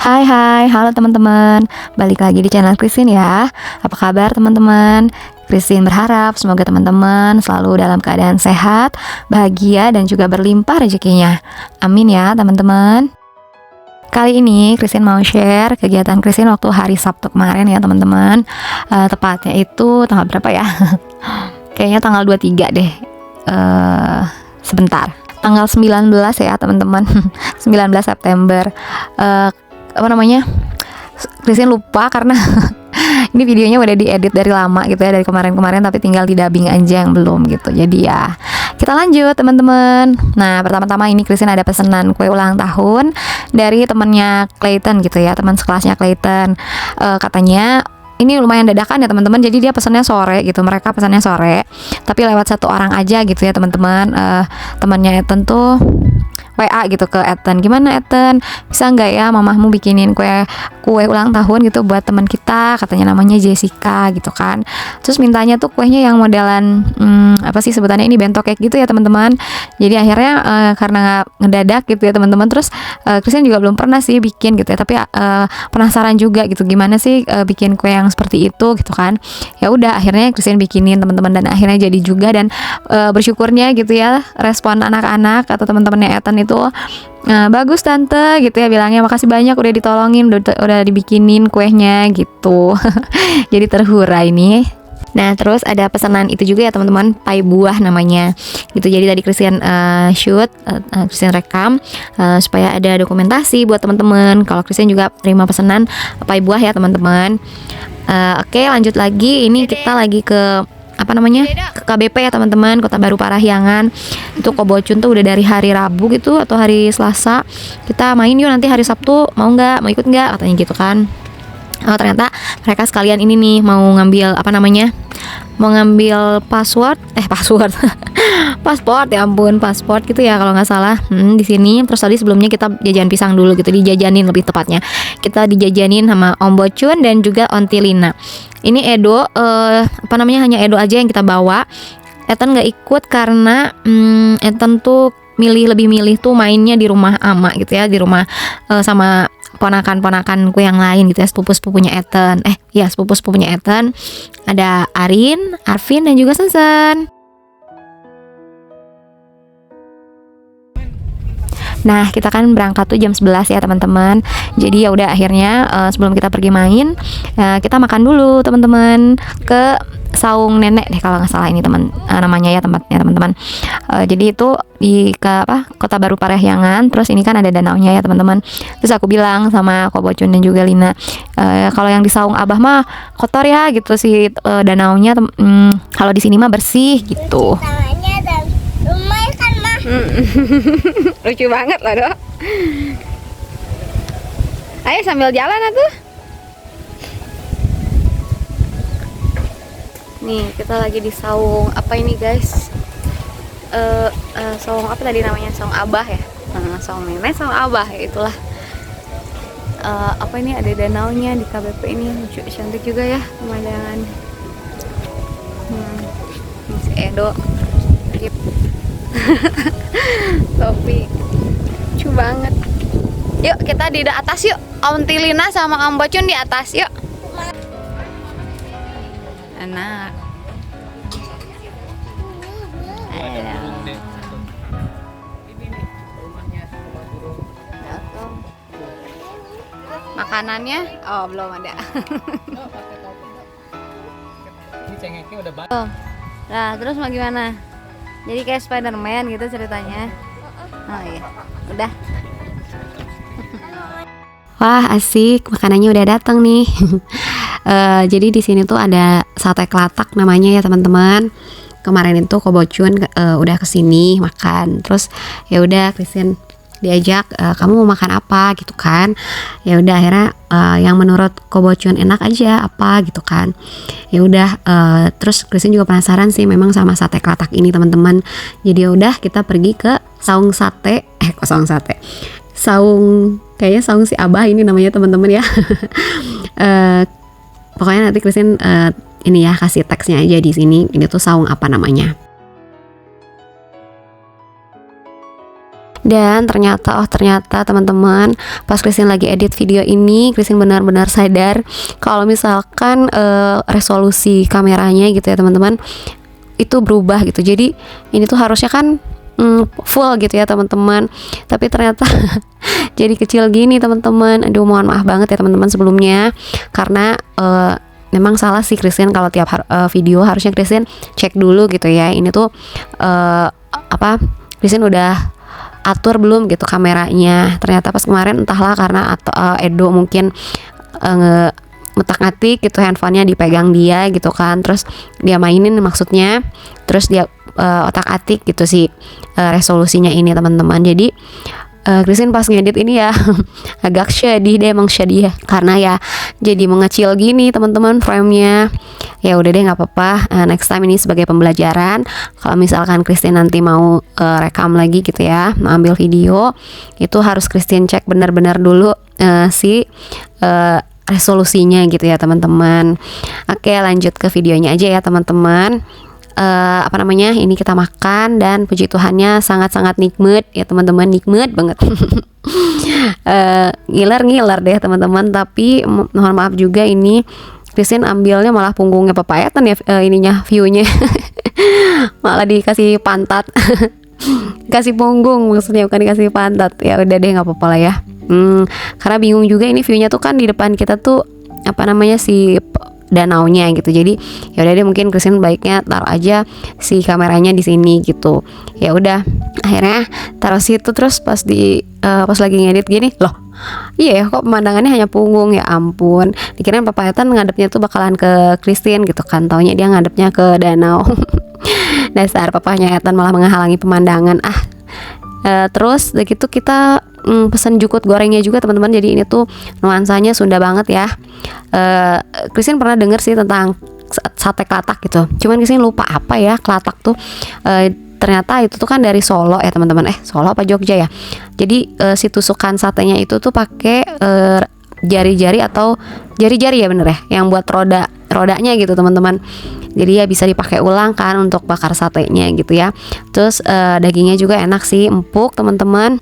Hai hai, halo teman-teman. Balik lagi di channel Christine ya. Apa kabar teman-teman? Christine berharap semoga teman-teman selalu dalam keadaan sehat, bahagia dan juga berlimpah rezekinya. Amin ya teman-teman. Kali ini Christine mau share kegiatan Christine waktu hari Sabtu kemarin ya teman-teman. Tepatnya itu tanggal berapa ya? Kayaknya tanggal 23 deh. Sebentar. Tanggal 19 ya teman-teman. 19 September. Christine lupa karena ini videonya udah diedit dari lama gitu ya, dari kemarin-kemarin, tapi tinggal di dubbing aja yang belum gitu. Jadi ya kita lanjut teman-teman. Nah, pertama-tama ini Christine ada pesanan kue ulang tahun dari temannya Clayton gitu ya, teman sekelasnya Clayton. Katanya ini lumayan dadakan ya teman-teman, jadi dia pesannya sore gitu, mereka pesannya sore tapi lewat satu orang aja gitu ya teman-teman. Temannya Ethan tuh WA gitu ke Ethan, gimana Ethan, bisa nggak ya mamahmu bikinin kue ulang tahun gitu buat teman kita, katanya namanya Jessica gitu kan. Terus mintanya tuh kuenya yang modelan apa sih sebutannya, ini bento cake gitu ya teman-teman. Jadi akhirnya karena ngedadak gitu ya teman-teman, terus Christian juga belum pernah sih bikin gitu ya, tapi penasaran juga gitu gimana sih bikin kue yang seperti itu gitu kan. Ya udah akhirnya Christian bikinin teman-teman dan akhirnya jadi juga. Dan bersyukurnya gitu ya, respon anak-anak atau teman-temannya Ethan itu bagus tante gitu ya, bilangnya makasih banyak udah ditolongin, udah dibikinin kuenya gitu. Jadi terhurai nih. Nah terus ada pesanan itu juga ya teman-teman, pai buah namanya gitu. Jadi tadi Christian Christian rekam supaya ada dokumentasi buat teman-teman kalau Christian juga terima pesanan pai buah ya teman-teman. Oke, lanjut lagi. Ini kita lagi ke ke KBP ya teman-teman, Kota Baru Parahyangan. Itu Kobocun tuh udah dari hari Rabu gitu atau hari Selasa. Kita main yuk nanti hari Sabtu, mau ikut nggak katanya gitu kan. Ternyata mereka sekalian ini nih mau ngambil mau ngambil pasport ya ampun, pasport gitu ya kalau nggak salah di sini. Terus tadi sebelumnya kita jajan pisang dulu gitu, dijajanin lebih tepatnya kita dijajanin sama Om Bocun dan juga Onti Lina. Ini Edo hanya Edo aja yang kita bawa. Ethan nggak ikut karena Ethan tuh lebih milih tuh mainnya di rumah ama gitu ya, di rumah sama ponakan-ponakanku yang lain gitu ya, sepupu-sepupunya Ethan. Sepupu-sepupunya Ethan. Ada Arin, Arvin dan juga Sensen. Nah, kita kan berangkat tuh jam 11 ya teman-teman. Jadi ya udah akhirnya sebelum kita pergi main, kita makan dulu teman-teman ke Saung Nenek deh kalau nggak salah ini namanya ya tempatnya teman-teman. Jadi itu di Kota Baru Parahyangan. Terus ini kan ada danaunya ya teman-teman. Terus aku bilang sama Kobocun dan juga Lina, kalau yang di Saung Abah mah kotor ya gitu sih danaunya. Kalau di sini mah bersih gitu. Lucu banget lah dok. Ayo sambil jalan atuh. Nih kita lagi di saung apa ini guys, saung apa tadi namanya, saung Abah ya. Saung Nenek, saung Abah ya itulah. Apa ini ada danaunya di KBP ini, lucu cantik juga ya pemandangan. Si Edo topi lucu banget. Yuk kita di atas yuk, Om Tilina sama Om Bocun di atas yuk. Enak. Makanannya belum ada. Ini cengeknya udah banyak. Nah terus mau gimana? Jadi kayak Spiderman gitu ceritanya. Oh iya, udah. Wah asik, makanannya udah datang nih. Jadi di sini tuh ada sate kelatak namanya ya teman-teman. Kemarin itu Kobocun udah kesini makan. Terus ya udah Christian diajak, kamu mau makan apa gitu kan. Ya udah akhirnya yang menurut Kobocun enak aja apa gitu kan. Ya udah terus Christian juga penasaran sih memang sama sate kelatak ini teman-teman. Jadi ya udah kita pergi ke saung sate. Kayaknya saung si Abah ini namanya teman-teman ya. Pokoknya nanti Christine ini ya kasih teksnya aja di sini. Ini tuh saung apa namanya. Dan ternyata teman-teman, pas Christine lagi edit video ini, Christine benar-benar sadar kalau misalkan resolusi kameranya gitu ya teman-teman, itu berubah gitu. Jadi ini tuh harusnya kan full gitu ya teman-teman, tapi ternyata jadi kecil gini teman-teman. Aduh, mohon maaf banget ya teman-teman sebelumnya, karena memang salah sih Christine kalau tiap video harusnya Christine cek dulu gitu ya, ini tuh Christine udah atur belum gitu kameranya. Ternyata pas kemarin entahlah karena Edo mungkin ngetak-ngatik gitu, handphonenya dipegang dia gitu kan, terus dia mainin maksudnya, terus dia otak-atik gitu sih resolusinya ini teman-teman. Jadi Christine pas ngedit ini ya agak sedih deh, emang sedih ya, karena ya jadi mengecil gini teman-teman framenya. Ya udah deh, nggak apa-apa, next time ini sebagai pembelajaran. Kalau misalkan Christine nanti mau rekam lagi gitu ya, mau ambil video, itu harus Christine cek benar-benar dulu resolusinya gitu ya teman-teman. Oke, lanjut ke videonya aja ya teman-teman. Ini kita makan dan puji Tuhannya sangat-sangat nikmat ya teman-teman, nikmat banget. Ngiler deh teman-teman. Tapi mohon maaf juga, ini Christine ambilnya malah punggungnya Papayetan ya, viewnya malah dikasih pantat. Kasih punggung maksudnya, bukan dikasih pantat. Ya udah deh, nggak apa-apa lah ya. Karena bingung juga, ini viewnya tuh kan di depan kita tuh si danaunya gitu. Jadi ya udah deh, mungkin Christine baiknya taruh aja si kameranya di sini gitu. Ya udah, akhirnya taruh situ. Terus pas lagi ngedit gini, loh iya ya, kok pemandangannya hanya punggung, ya ampun. Dikirain Papayetan ngadepnya tuh bakalan ke Christine gitu kan, taunya dia ngadepnya ke danau. Dasar Papanya Ethan malah menghalangi pemandangan. Terus begitu kita pesan jukut gorengnya juga teman-teman. Jadi ini tuh nuansanya Sunda banget ya. Christine pernah denger sih tentang sate kelatak gitu, cuman Christine lupa apa ya kelatak tuh. Ternyata itu tuh kan dari Solo ya teman-teman. Solo apa Jogja ya. Jadi si tusukan satenya itu tuh pakai jari-jari atau jari-jari ya bener ya, yang buat rodanya gitu teman-teman. Jadi ya bisa dipakai ulang kan untuk bakar satenya gitu ya. Terus dagingnya juga enak sih, empuk teman-teman.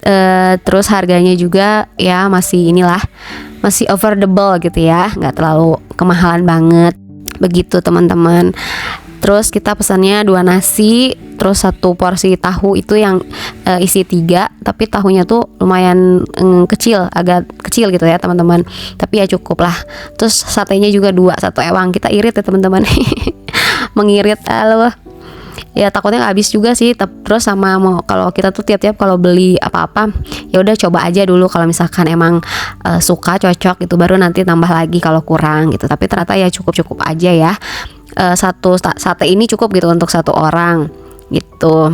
Terus harganya juga ya masih affordable gitu ya, nggak terlalu kemahalan banget begitu teman-teman. Terus kita pesannya 2 nasi, terus 1 porsi tahu itu yang isi 3, tapi tahunya tuh lumayan agak kecil gitu ya teman-teman. Tapi ya cukup lah. Terus satenya juga 2, 1 ewang. Kita irit ya teman-teman. Mengirit ya takutnya nggak habis juga sih. Terus sama kalau kita tuh tiap-tiap kalau beli apa-apa, ya udah coba aja dulu, kalau misalkan emang suka cocok gitu, baru nanti tambah lagi kalau kurang gitu. Tapi ternyata ya cukup aja ya. Satu sate ini cukup gitu untuk 1 orang gitu.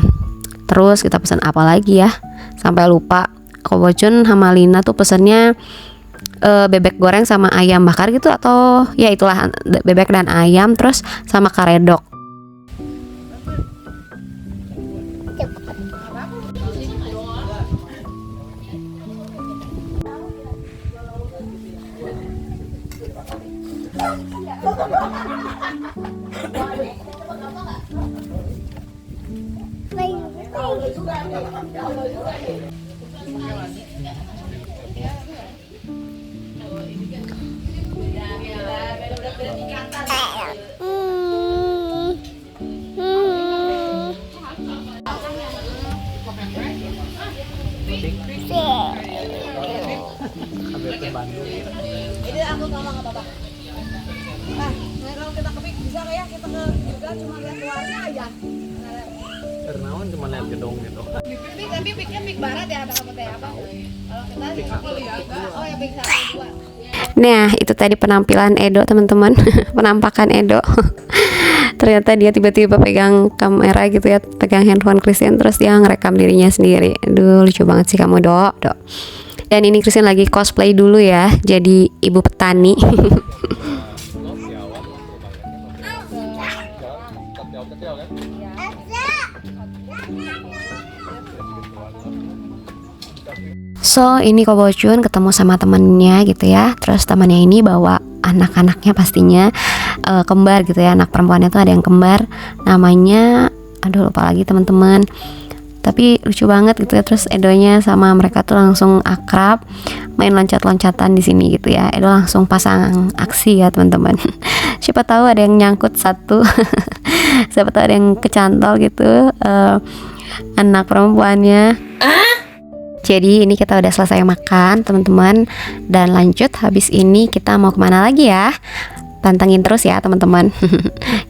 Terus kita pesan apa lagi ya, sampai lupa. Kobocun sama Lina tuh pesannya bebek goreng sama ayam bakar gitu, atau ya itulah bebek dan ayam, terus sama karedok. Ini aku ngomong apa Pak? Kalau kita kepik bisa nggak ya kita juga cuma lihat luarnya aja. Ternawan cuma lihat gedung gitu. Tapi piknya pik barat ya kamu teh apa? Kalau kita oh ya pik 1 2. Nah, itu tadi penampilan Edo teman-teman. Penampakan Edo. Ternyata dia tiba-tiba pegang kamera gitu ya, pegang handphone Christine, terus dia ngerekam dirinya sendiri. Aduh, lucu banget sih kamu, Dok. Dan ini Christine lagi cosplay dulu ya, jadi ibu petani. So ini Kobocun ketemu sama temennya gitu ya. Terus temannya ini bawa anak-anaknya pastinya kembar gitu ya. Anak perempuannya tuh ada yang kembar, namanya aduh lupa lagi teman-teman. tapi lucu banget gitu ya. Terus Edonya sama mereka tuh langsung akrab, main loncat-loncatan di sini gitu ya. Edo langsung pasang aksi ya teman-teman. Siapa tahu ada yang nyangkut satu, siapa tahu ada yang kecantol gitu anak perempuannya. Jadi ini kita udah selesai makan teman-teman, dan lanjut habis ini kita mau kemana lagi ya? Pantengin terus ya teman-teman.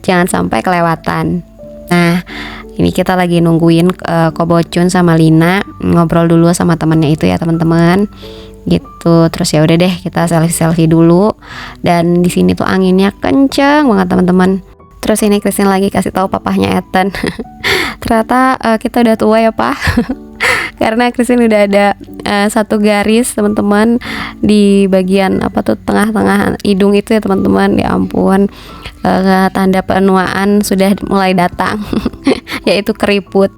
Jangan sampai kelewatan. Nah, ini kita lagi nungguin Kobocun sama Lina ngobrol dulu sama temannya itu ya teman-teman. Gitu. Terus ya udah deh, kita selfie dulu. Dan di sini tuh anginnya kenceng banget teman-teman. Terus ini Christine lagi kasih tahu papahnya Ethan. Ternyata kita udah tua ya Pak. Karena Christine udah ada satu garis teman-teman di bagian apa tuh tengah-tengah hidung itu ya teman-teman. Ya ampun, tanda penuaan sudah mulai datang. Yaitu keriput.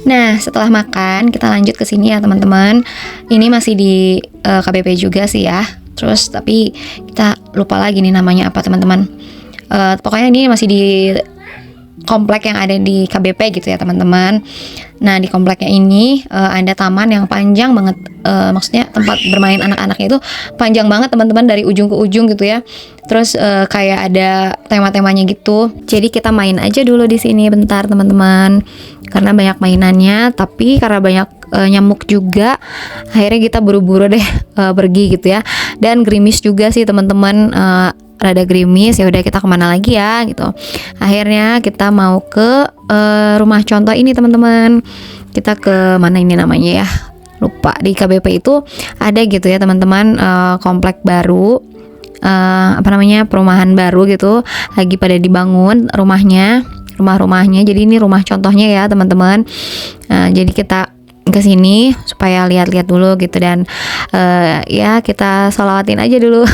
Nah, setelah makan kita lanjut ke sini ya teman-teman. Ini masih di KBP juga sih ya. Terus tapi kita lupa lagi nih namanya apa teman-teman. Pokoknya ini masih di komplek yang ada di KBP gitu ya teman-teman. Nah, di kompleknya ini ada taman yang panjang banget, maksudnya tempat bermain anak-anaknya itu panjang banget teman-teman, dari ujung ke ujung gitu ya. Terus kayak ada tema-temanya gitu. Jadi kita main aja dulu di sini bentar teman-teman. Karena banyak mainannya, tapi karena banyak nyamuk juga, akhirnya kita buru-buru deh pergi gitu ya. Dan gerimis juga sih teman-teman, rada gerimis. Ya udah kita kemana lagi ya gitu. Akhirnya kita mau ke rumah contoh ini teman-teman. Kita ke mana ini namanya ya, lupa. Di KBP itu ada gitu ya teman-teman, komplek baru, apa namanya, perumahan baru gitu, lagi pada dibangun rumah-rumahnya. Jadi ini rumah contohnya ya teman-teman. Jadi kita ke sini supaya lihat-lihat dulu gitu, dan ya kita sholawatin aja dulu.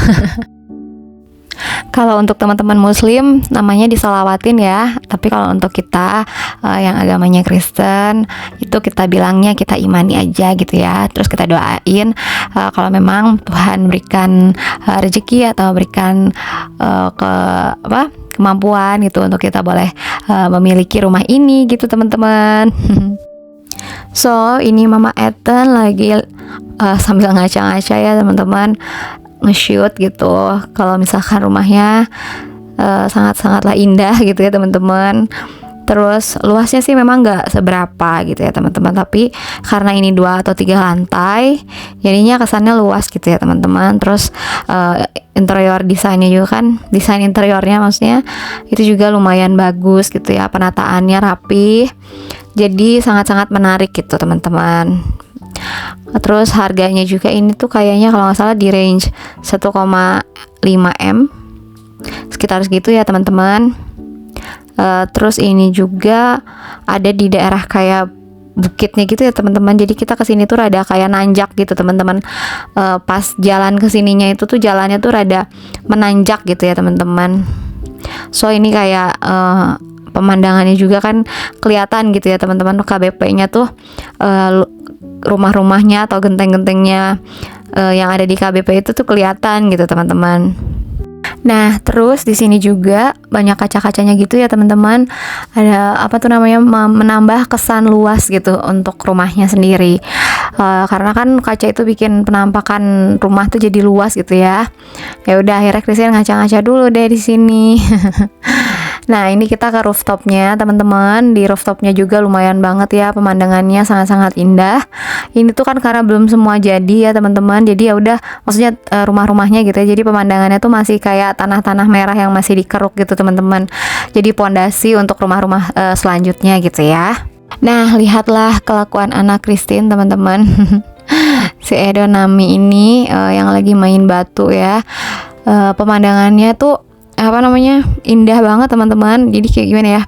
Kalau untuk teman-teman muslim namanya disolawatin ya, tapi kalau untuk kita yang agamanya Kristen itu kita bilangnya kita imani aja gitu ya. Terus kita doain kalau memang Tuhan berikan rezeki atau berikan kemampuan gitu untuk kita boleh memiliki rumah ini gitu teman-teman. So ini Mama Ethan lagi sambil ngaca-ngaca ya teman-teman, nge-shoot gitu. Kalau misalkan rumahnya sangat-sangatlah indah gitu ya teman-teman. Terus luasnya sih memang nggak seberapa gitu ya teman-teman, tapi karena ini 2 atau 3 lantai jadinya kesannya luas gitu ya teman-teman. Terus interior desainnya juga kan, desain interiornya maksudnya itu juga lumayan bagus gitu ya, penataannya rapi, jadi sangat-sangat menarik gitu teman-teman. Terus harganya juga ini tuh kayaknya kalau nggak salah di range 1,5 M, sekitar segitu ya teman-teman. Terus ini juga ada di daerah kayak bukitnya gitu ya teman-teman. Jadi kita kesini tuh rada kayak nanjak gitu teman-teman. Pas jalan kesininya itu tuh jalannya tuh rada menanjak gitu ya teman-teman. So ini kayak pemandangannya juga kan kelihatan gitu ya teman-teman. KBP-nya tuh rumah-rumahnya atau genteng-gentengnya yang ada di KBP itu tuh kelihatan gitu teman-teman. Nah, terus di sini juga banyak kaca-kacanya gitu ya teman-teman. Ada apa tuh namanya, menambah kesan luas gitu untuk rumahnya sendiri. Karena kan kaca itu bikin penampakan rumah tuh jadi luas gitu ya. Ya udah akhirnya Christian ngaca-ngaca dulu deh di sini. Nah, ini kita ke rooftopnya teman-teman. Di rooftopnya juga lumayan banget ya, pemandangannya sangat-sangat indah. Ini tuh kan karena belum semua jadi ya teman-teman. Jadi ya udah, maksudnya rumah-rumahnya gitu ya. Jadi pemandangannya tuh masih kayak tanah-tanah merah yang masih dikeruk gitu teman-teman. Jadi pondasi untuk rumah-rumah selanjutnya gitu ya. Nah, lihatlah kelakuan anak Christine teman-teman. Si Edo Nami ini yang lagi main batu ya. Pemandangannya tuh apa namanya, indah banget teman-teman. Jadi kayak gimana ya,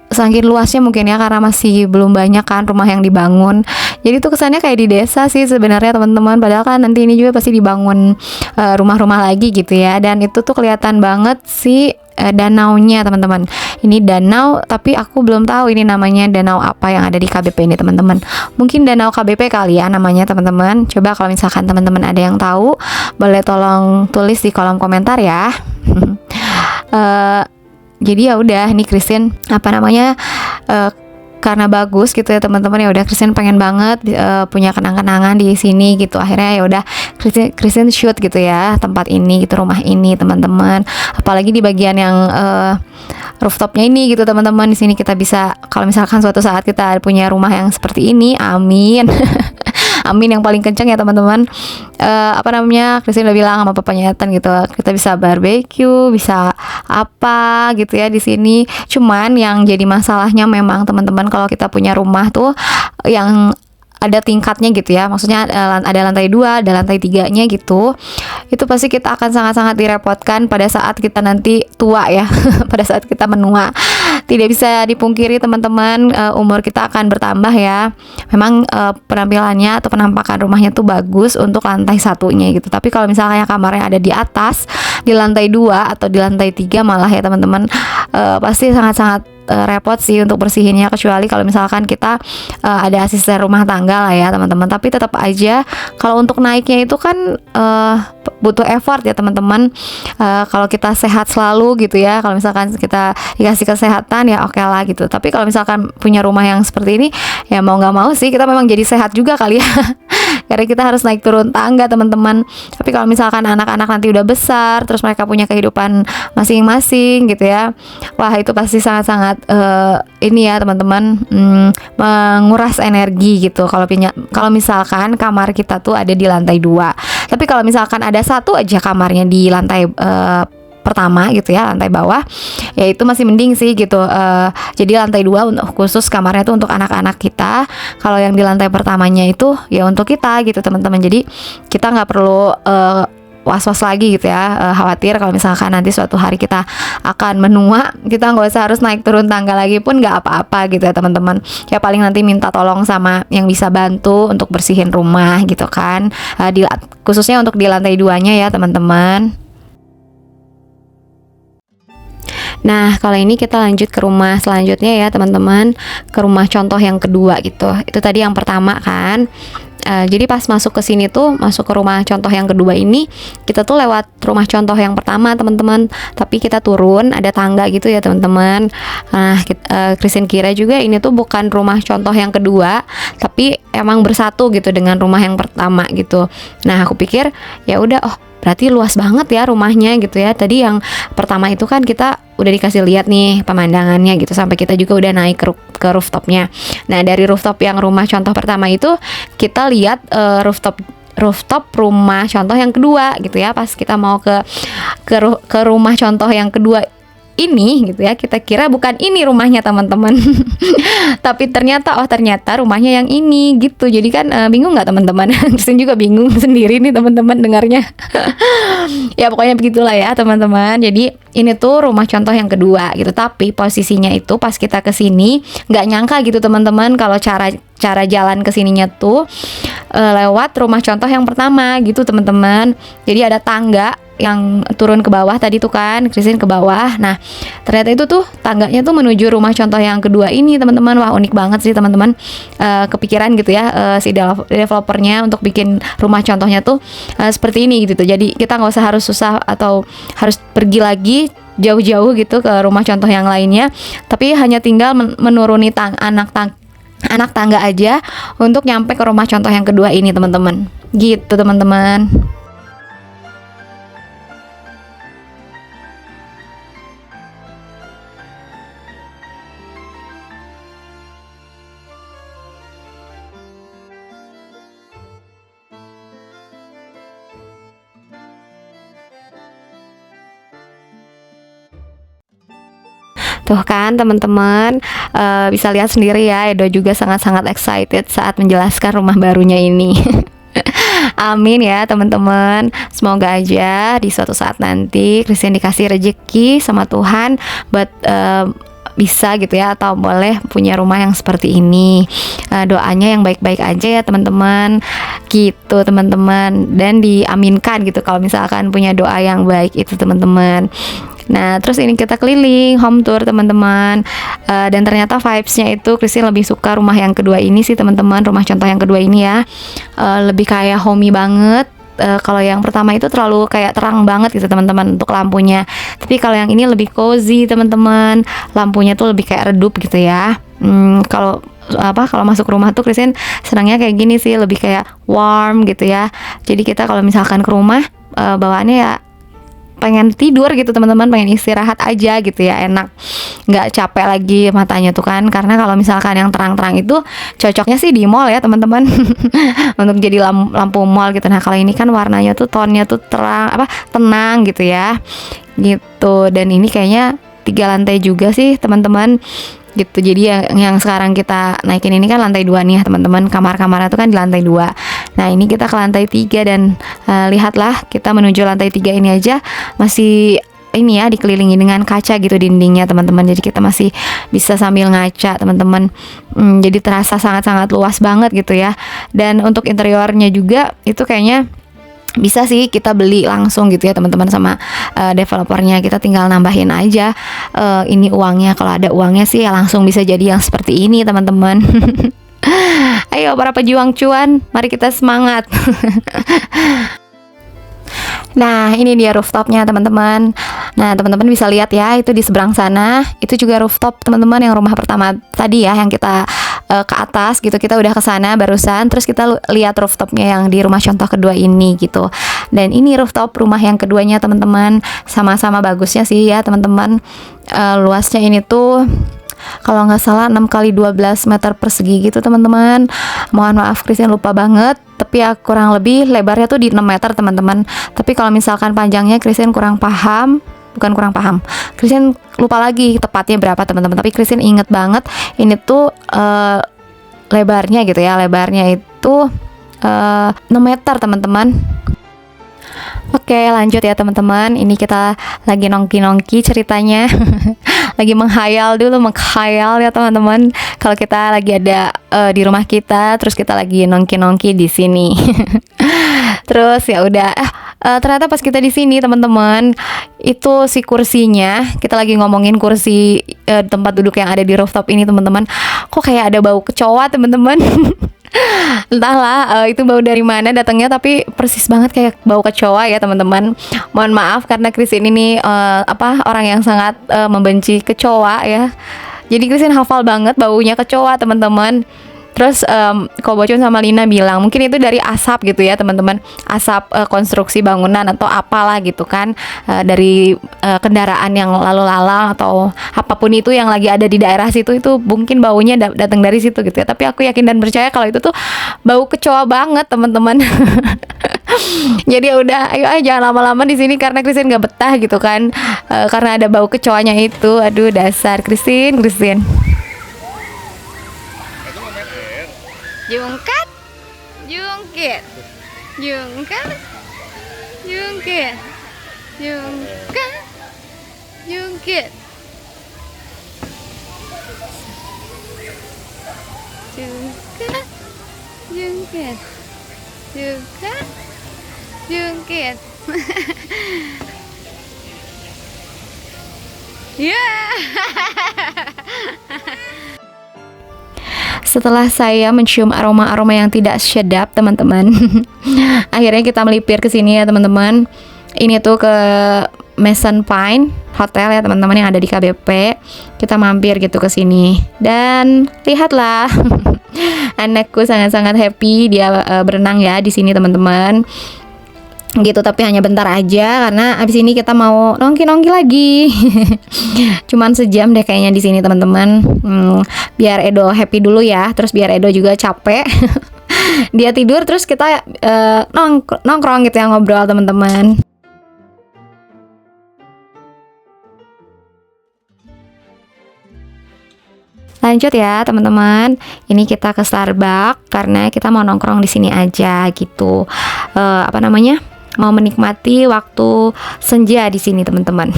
saking luasnya mungkin ya, karena masih belum banyak kan rumah yang dibangun. Jadi tuh kesannya kayak di desa sih sebenarnya teman-teman. Padahal kan nanti ini juga pasti dibangun rumah-rumah lagi gitu ya. Dan itu tuh kelihatan banget sih danaunya teman-teman. Ini danau, tapi aku belum tahu ini namanya danau apa yang ada di KBP ini teman-teman. Mungkin danau KBP kali ya namanya teman-teman. Coba kalau misalkan teman-teman ada yang tahu, boleh tolong tulis di kolom komentar ya. Jadi ya udah, ini Christine apa namanya karena bagus gitu ya teman-teman, ya udah Christine pengen banget punya kenang-kenangan di sini gitu. Akhirnya ya udah Christine shoot gitu ya tempat ini gitu, rumah ini teman-teman. Apalagi di bagian yang rooftopnya ini gitu teman-teman. Di sini kita bisa, kalau misalkan suatu saat kita punya rumah yang seperti ini, amin. Amin yang paling kenceng ya teman-teman. Christine udah bilang sama papanya Ethan gitu, kita bisa barbecue, bisa apa gitu ya di sini. Cuman yang jadi masalahnya memang teman-teman, kalau kita punya rumah tuh yang ada tingkatnya gitu ya, maksudnya ada lantai 2, ada lantai 3-nya gitu, itu pasti kita akan sangat-sangat direpotkan pada saat kita nanti tua ya. Pada saat kita menua, tidak bisa dipungkiri teman-teman, umur kita akan bertambah ya. Memang penampilannya atau penampakan rumahnya tuh bagus untuk lantai 1-nya gitu, tapi kalau misalnya kamarnya ada di atas, di lantai 2 atau di lantai 3 malah ya teman-teman, pasti sangat-sangat repot sih untuk bersihinnya, kecuali kalau misalkan kita ada asisten rumah tangga lah ya teman-teman. Tapi tetap aja kalau untuk naiknya itu kan butuh effort ya teman-teman. Kalau kita sehat selalu gitu ya, kalau misalkan kita dikasih kesehatan ya oke lah gitu. Tapi kalau misalkan punya rumah yang seperti ini, ya mau nggak mau sih kita memang jadi sehat juga kali ya. Karena kita harus naik turun tangga teman-teman. Tapi kalau misalkan anak-anak nanti udah besar, terus mereka punya kehidupan masing-masing gitu ya, wah itu pasti sangat-sangat ini ya teman-teman, menguras energi gitu. Kalau misalkan kamar kita tuh ada di lantai 2, tapi kalau misalkan ada satu aja kamarnya di lantai pertama gitu ya, lantai bawah, ya itu masih mending sih gitu. Jadi lantai 2 untuk khusus kamarnya tuh untuk anak-anak kita. Kalau yang di lantai pertamanya itu ya untuk kita gitu teman-teman. Jadi kita nggak perlu was-was lagi gitu ya, khawatir kalau misalkan nanti suatu hari kita akan menua, kita nggak usah harus naik turun tangga lagi pun nggak apa-apa gitu ya teman-teman. Ya paling nanti minta tolong sama yang bisa bantu untuk bersihin rumah gitu kan, khususnya untuk di lantai 2-nya ya teman-teman. Nah, kalau ini kita lanjut ke rumah selanjutnya ya teman-teman, ke rumah contoh yang kedua gitu. Itu tadi yang pertama kan. Jadi pas masuk ke sini tuh, masuk ke rumah contoh yang kedua ini, kita tuh lewat rumah contoh yang pertama teman-teman, tapi kita turun, ada tangga gitu ya teman-teman. Nah, Christine kira juga ini tuh bukan rumah contoh yang kedua, tapi emang bersatu gitu dengan rumah yang pertama gitu. Nah, aku pikir ya udah, oh berarti luas banget ya rumahnya gitu ya. Tadi yang pertama itu kan kita udah dikasih lihat nih pemandangannya gitu, sampai kita juga udah naik ke rooftopnya. Nah, dari rooftop yang rumah contoh pertama itu kita lihat rooftop rumah contoh yang kedua gitu ya. Pas kita mau ke rumah contoh yang kedua ini gitu ya, kita kira bukan ini rumahnya teman-teman. Tapi ternyata rumahnya yang ini gitu. Jadi kan bingung nggak teman-teman? Christine juga bingung sendiri nih teman-teman dengarnya. Ya pokoknya begitulah ya teman-teman. Jadi ini tuh rumah contoh yang kedua gitu. Tapi posisinya itu pas kita kesini nggak nyangka gitu teman-teman, kalau cara jalan kesininya tuh lewat rumah contoh yang pertama gitu teman-teman. Jadi ada tangga yang turun ke bawah tadi tuh kan, Christine ke bawah. Nah, ternyata itu tuh tangganya tuh menuju rumah contoh yang kedua ini teman-teman. Wah, unik banget sih teman-teman. Kepikiran gitu ya si developernya untuk bikin rumah contohnya tuh seperti ini gitu tuh. Jadi kita nggak usah harus susah atau harus pergi lagi jauh-jauh gitu ke rumah contoh yang lainnya, tapi hanya tinggal menuruni anak tangga aja untuk nyampe ke rumah contoh yang kedua ini teman-teman. Gitu teman-teman. Tuh kan teman-teman, bisa lihat sendiri ya, Edo juga sangat-sangat excited saat menjelaskan rumah barunya ini. Amin ya teman-teman. Semoga aja di suatu saat nanti Christine dikasih rezeki sama Tuhan buat bisa gitu ya, atau boleh punya rumah yang seperti ini. Doanya yang baik-baik aja ya teman-teman, gitu teman-teman, dan diaminkan gitu kalau misalkan punya doa yang baik itu teman-teman. Nah, terus ini kita keliling home tour teman-teman, dan ternyata vibes-nya itu Christine lebih suka rumah yang kedua ini sih teman-teman. Rumah contoh yang kedua ini ya, lebih kayak homey banget. Kalau yang pertama itu terlalu kayak terang banget gitu teman-teman untuk lampunya. Tapi kalau yang ini lebih cozy teman-teman, lampunya tuh lebih kayak redup gitu ya. kalau masuk rumah tuh Christine senangnya kayak gini sih, lebih kayak warm gitu ya. Jadi kita kalau misalkan ke rumah bawaannya ya pengen tidur gitu teman-teman, pengen istirahat aja gitu ya, enak, nggak capek lagi matanya tuh kan. Karena kalau misalkan yang terang-terang itu cocoknya sih di mall ya teman-teman untuk jadi lampu mall gitu. Nah kalau ini kan warnanya tuh tonnya tuh tenang gitu ya gitu. Dan ini kayaknya 3 lantai juga sih teman-teman gitu. Jadi yang sekarang kita naikin ini kan lantai 2 nih ya teman-teman, kamar-kamarnya tuh kan di lantai 2. Nah ini kita ke lantai 3 dan lihatlah kita menuju lantai 3 ini aja masih ini ya dikelilingi dengan kaca gitu dindingnya teman-teman. Jadi kita masih bisa sambil ngaca teman-teman. Jadi terasa sangat-sangat luas banget gitu ya. Dan untuk interiornya juga itu kayaknya bisa sih kita beli langsung gitu ya teman-teman sama developernya. Kita tinggal nambahin aja ini uangnya. Kalau ada uangnya sih ya langsung bisa jadi yang seperti ini teman-teman. Ayo para pejuang cuan, mari kita semangat. Nah ini dia rooftopnya teman-teman. Nah teman-teman bisa lihat ya, itu di seberang sana itu juga rooftop teman-teman, yang rumah pertama tadi ya, yang kita ke atas gitu, kita udah ke sana barusan. Terus kita lihat rooftopnya yang di rumah contoh kedua ini gitu. Dan ini rooftop rumah yang keduanya teman-teman, sama-sama bagusnya sih ya teman-teman. Luasnya ini tuh kalau nggak salah 6 kali 12 meter persegi gitu teman-teman. Mohon maaf Christine lupa banget, tapi ya kurang lebih lebarnya tuh di 6 meter teman-teman. Tapi kalau misalkan panjangnya Christine Christine lupa lagi tepatnya berapa teman-teman. Tapi Christine inget banget ini tuh lebarnya gitu ya, lebarnya itu 6 meter teman-teman. Oke lanjut ya teman-teman, ini kita lagi nongki-nongki ceritanya. Lagi menghayal ya teman-teman. Kalau kita lagi ada di rumah kita, terus kita lagi nongki-nongki di sini. Terus ya udah ternyata pas kita di sini teman-teman, itu si kursinya, kita lagi ngomongin kursi tempat duduk yang ada di rooftop ini teman-teman, kok kayak ada bau kecoa teman-teman. Entahlah itu bau dari mana datangnya, tapi persis banget kayak bau kecoa ya teman-teman. Mohon maaf karena Christine ini orang yang sangat membenci kecoa ya. Jadi Christine hafal banget baunya kecoa teman-teman. Terus Ko Bocun sama Lina bilang mungkin itu dari asap gitu ya teman-teman, asap konstruksi bangunan atau apalah gitu kan, dari kendaraan yang lalu lalang atau apapun itu yang lagi ada di daerah situ, itu mungkin baunya datang dari situ gitu ya. Tapi aku yakin dan percaya kalau itu tuh bau kecoa banget teman-teman. Jadi ya udah, ayo jangan lama-lama di sini karena Christine nggak betah gitu kan, karena ada bau kecoanya itu. Aduh dasar Christine. Jungkat, jungkit, jungkat, jungkit, jungkat, jungkit, jungkat, jungkit, jungkat, jungkit. Yeah. Setelah saya mencium aroma-aroma yang tidak sedap teman-teman, akhirnya kita melipir ke sini ya teman-teman. Ini tuh ke Mason Pine Hotel ya teman-teman yang ada di KBP. Kita mampir gitu ke sini dan lihatlah anakku sangat-sangat happy, dia berenang ya di sini teman-teman. Gitu, tapi hanya bentar aja karena abis ini kita mau nongki-nongki lagi. Cuman sejam deh kayaknya di sini teman-teman. Biar Edo happy dulu ya, terus biar Edo juga capek. Dia tidur terus kita nongkrong gitu ya, ngobrol teman-teman. Lanjut ya teman-teman, ini kita ke Starbucks karena kita mau nongkrong di sini aja gitu. Mau menikmati waktu senja di sini teman-teman.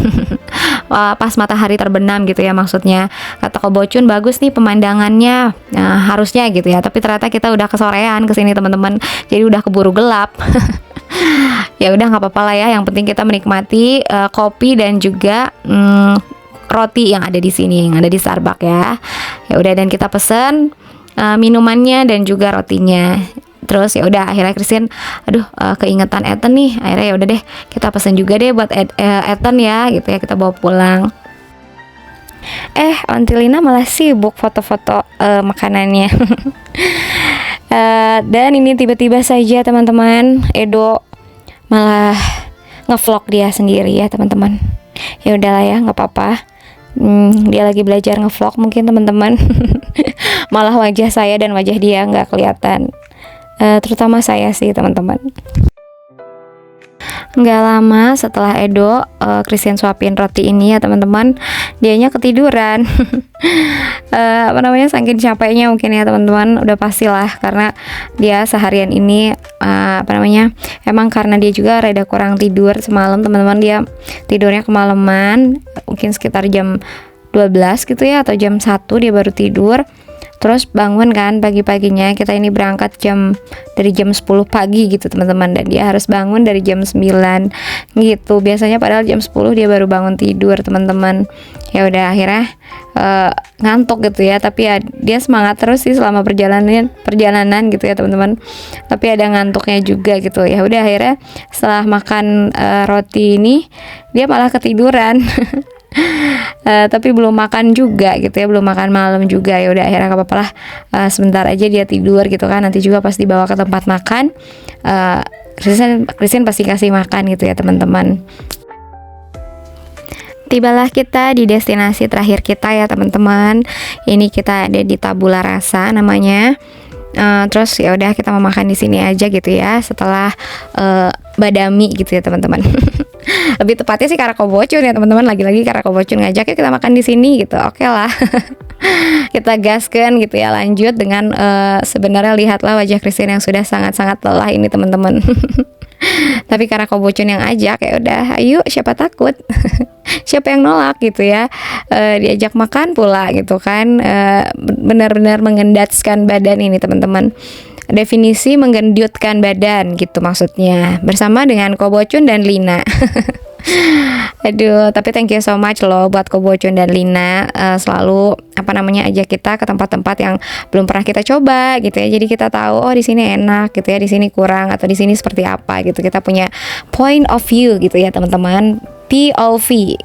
Pas matahari terbenam gitu ya maksudnya. Kata Ko Bocun bagus nih pemandangannya. Nah, harusnya gitu ya. Tapi ternyata kita udah kesorean ke sini teman-teman. Jadi udah keburu gelap. Ya udah nggak apa-apa lah ya. Yang penting kita menikmati kopi dan juga roti yang ada di sini, yang ada di Starbucks ya. Ya udah, dan kita pesen minumannya dan juga rotinya. Terus ya udah akhirnya Christine keingetan Ethan nih, akhirnya ya udah deh kita pesen juga deh buat Ethan ya gitu ya, kita bawa pulang. Ontilina malah sibuk foto-foto makanannya. Dan ini tiba-tiba saja teman-teman, Edo malah ngevlog dia sendiri ya teman-teman. Ya udahlah ya, nggak apa-apa. Dia lagi belajar ngevlog mungkin teman-teman. Malah wajah saya dan wajah dia nggak kelihatan. Terutama saya sih teman-teman. Nggak lama setelah Edo Christian suapin roti ini ya teman-teman, dianya ketiduran. Saking capeknya mungkin ya teman-teman, udah pastilah karena dia seharian ini emang karena dia juga rada kurang tidur semalam teman-teman, dia tidurnya kemalaman, mungkin sekitar jam 12 gitu ya atau jam 1 dia baru tidur. Terus bangun kan pagi-paginya, kita ini berangkat dari jam 10 pagi gitu teman-teman, dan dia harus bangun dari jam 9 gitu. Biasanya padahal jam 10 dia baru bangun tidur teman-teman. Ya udah akhirnya ngantuk gitu ya, tapi ya dia semangat terus sih selama perjalanan gitu ya teman-teman. Tapi ada ngantuknya juga gitu. Ya udah akhirnya setelah makan roti ini dia malah ketiduran. Tapi belum makan juga gitu ya, belum makan malam juga. Ya udah akhirnya gak apa-apa lah, sebentar aja dia tidur gitu kan, nanti juga pas dibawa ke tempat makan Christian pasti kasih makan gitu ya teman-teman. Tibalah kita di destinasi terakhir kita ya teman-teman. Ini kita ada di Tabula Rasa namanya. Terus ya udah kita mau makan di sini aja gitu ya setelah badami gitu ya teman-teman. Lebih tepatnya sih Karakobocun ya teman-teman, lagi-lagi Karakobocun ngajak kita makan di sini gitu. Oke lah. Kita gaskan gitu ya, lanjut dengan sebenarnya lihatlah wajah Christian yang sudah sangat-sangat lelah ini teman-teman. Tapi Karakobocun yang ajak, ya udah ayo, siapa takut. Siapa yang nolak gitu ya. Diajak makan pula gitu kan. Benar-benar menggendatkan badan ini teman-teman. Definisi menggendutkan badan gitu maksudnya, bersama dengan Kobocun dan Lina. Aduh, tapi thank you so much loh buat Kobocun dan Lina, selalu ajak kita ke tempat-tempat yang belum pernah kita coba gitu ya. Jadi kita tahu di sini enak gitu ya, di sini kurang, atau di sini seperti apa gitu. Kita punya point of view gitu ya teman-teman. POV.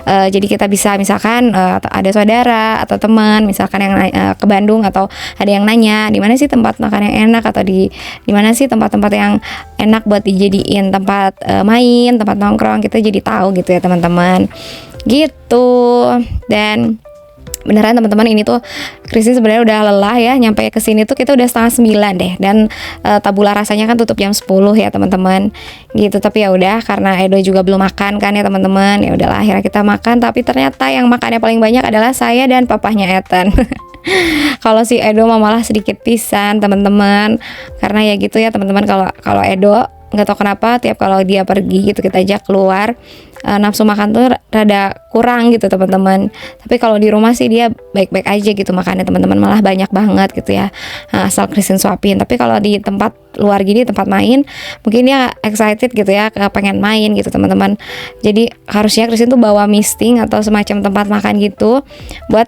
Jadi kita bisa misalkan ada saudara atau teman misalkan yang ke Bandung, atau ada yang nanya di mana sih tempat makan yang enak, atau di mana sih tempat-tempat yang enak buat dijadiin tempat main, tempat nongkrong, kita jadi tahu gitu ya teman-teman. Gitu. Dan beneran teman-teman, ini tuh Christian sebenarnya udah lelah ya, nyampe ke sini tuh kita udah 8:30 deh, dan Tabula Rasanya kan tutup jam 10 ya teman-teman gitu. Tapi ya udah, karena Edo juga belum makan kan ya teman-teman, ya udahlah akhirnya kita makan. Tapi ternyata yang makannya paling banyak adalah saya dan papahnya Ethan. Kalau si Edo malah sedikit pisan teman-teman, karena ya gitu ya teman-teman, kalau Edo nggak tahu kenapa tiap kalau dia pergi gitu kita ajak keluar, nafsu makan tuh rada kurang gitu teman-teman. Tapi kalau di rumah sih dia baik-baik aja gitu makannya teman-teman, malah banyak banget gitu ya, asal Christian suapin. Tapi kalau di tempat luar gini, tempat main, mungkin dia excited gitu ya, pengen main gitu teman-teman. Jadi harusnya Christian tuh bawa misting atau semacam tempat makan gitu buat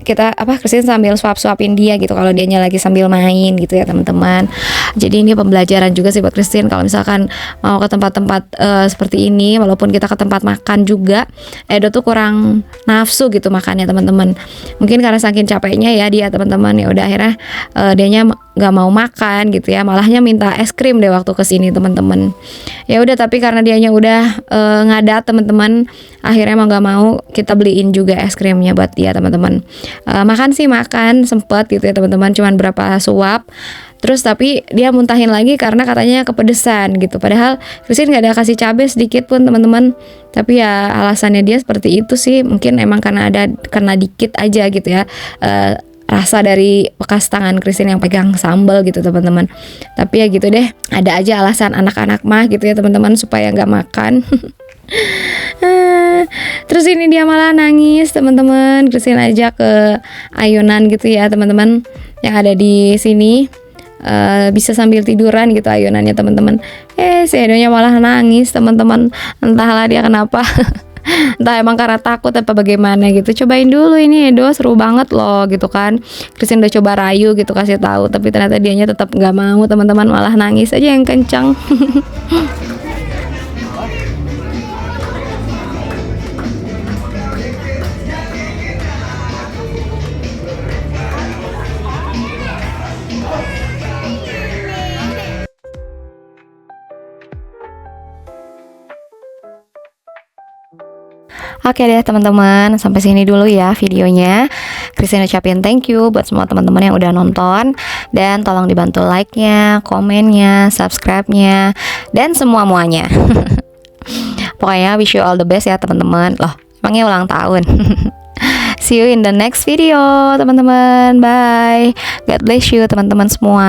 Christian sambil suapin dia gitu kalau dianya lagi sambil main gitu ya teman-teman. Jadi ini pembelajaran juga sih buat Christian, kalau misalkan mau ke tempat-tempat seperti ini, walaupun kita ke tempat makan juga, Edo tuh kurang nafsu gitu makannya teman-teman. Mungkin karena saking capeknya ya dia teman-teman, ya udah akhirnya dianya nggak mau makan gitu ya, malahnya minta es krim deh waktu kesini teman-teman. Ya udah, tapi karena dianya udah ngadat teman-teman, akhirnya mau nggak mau kita beliin juga es krimnya buat dia teman-teman. Makan sempet gitu ya teman-teman, cuman berapa suap. Terus tapi dia muntahin lagi karena katanya kepedesan gitu. Padahal Christian nggak ada kasih cabai sedikit pun teman-teman. Tapi ya alasannya dia seperti itu sih. Mungkin emang karena dikit aja gitu ya. Rasa dari bekas tangan Christian yang pegang sambal gitu teman-teman. Tapi ya gitu deh, ada aja alasan anak-anak mah gitu ya teman-teman supaya nggak makan. Terus ini dia malah nangis teman-teman. Christian ajak ke ayunan gitu ya teman-teman yang ada di sini. Bisa sambil tiduran gitu ayunannya teman-teman. Si Edonya malah nangis teman-teman. Entahlah dia kenapa. Entah emang karena takut apa bagaimana gitu. Cobain dulu ini Edo, seru banget loh gitu kan. Christian udah coba rayu gitu, kasih tahu, tapi ternyata dianya tetap nggak mau teman-teman, malah nangis aja yang kencang. Oke deh teman-teman, sampai sini dulu ya videonya. Christine ucapin thank you buat semua teman-teman yang udah nonton. Dan tolong dibantu like-nya, komennya, subscribe-nya, dan semua-muanya. Pokoknya wish you all the best ya teman-teman. Loh, emangnya ulang tahun. See you in the next video teman-teman. Bye. God bless you teman-teman semua.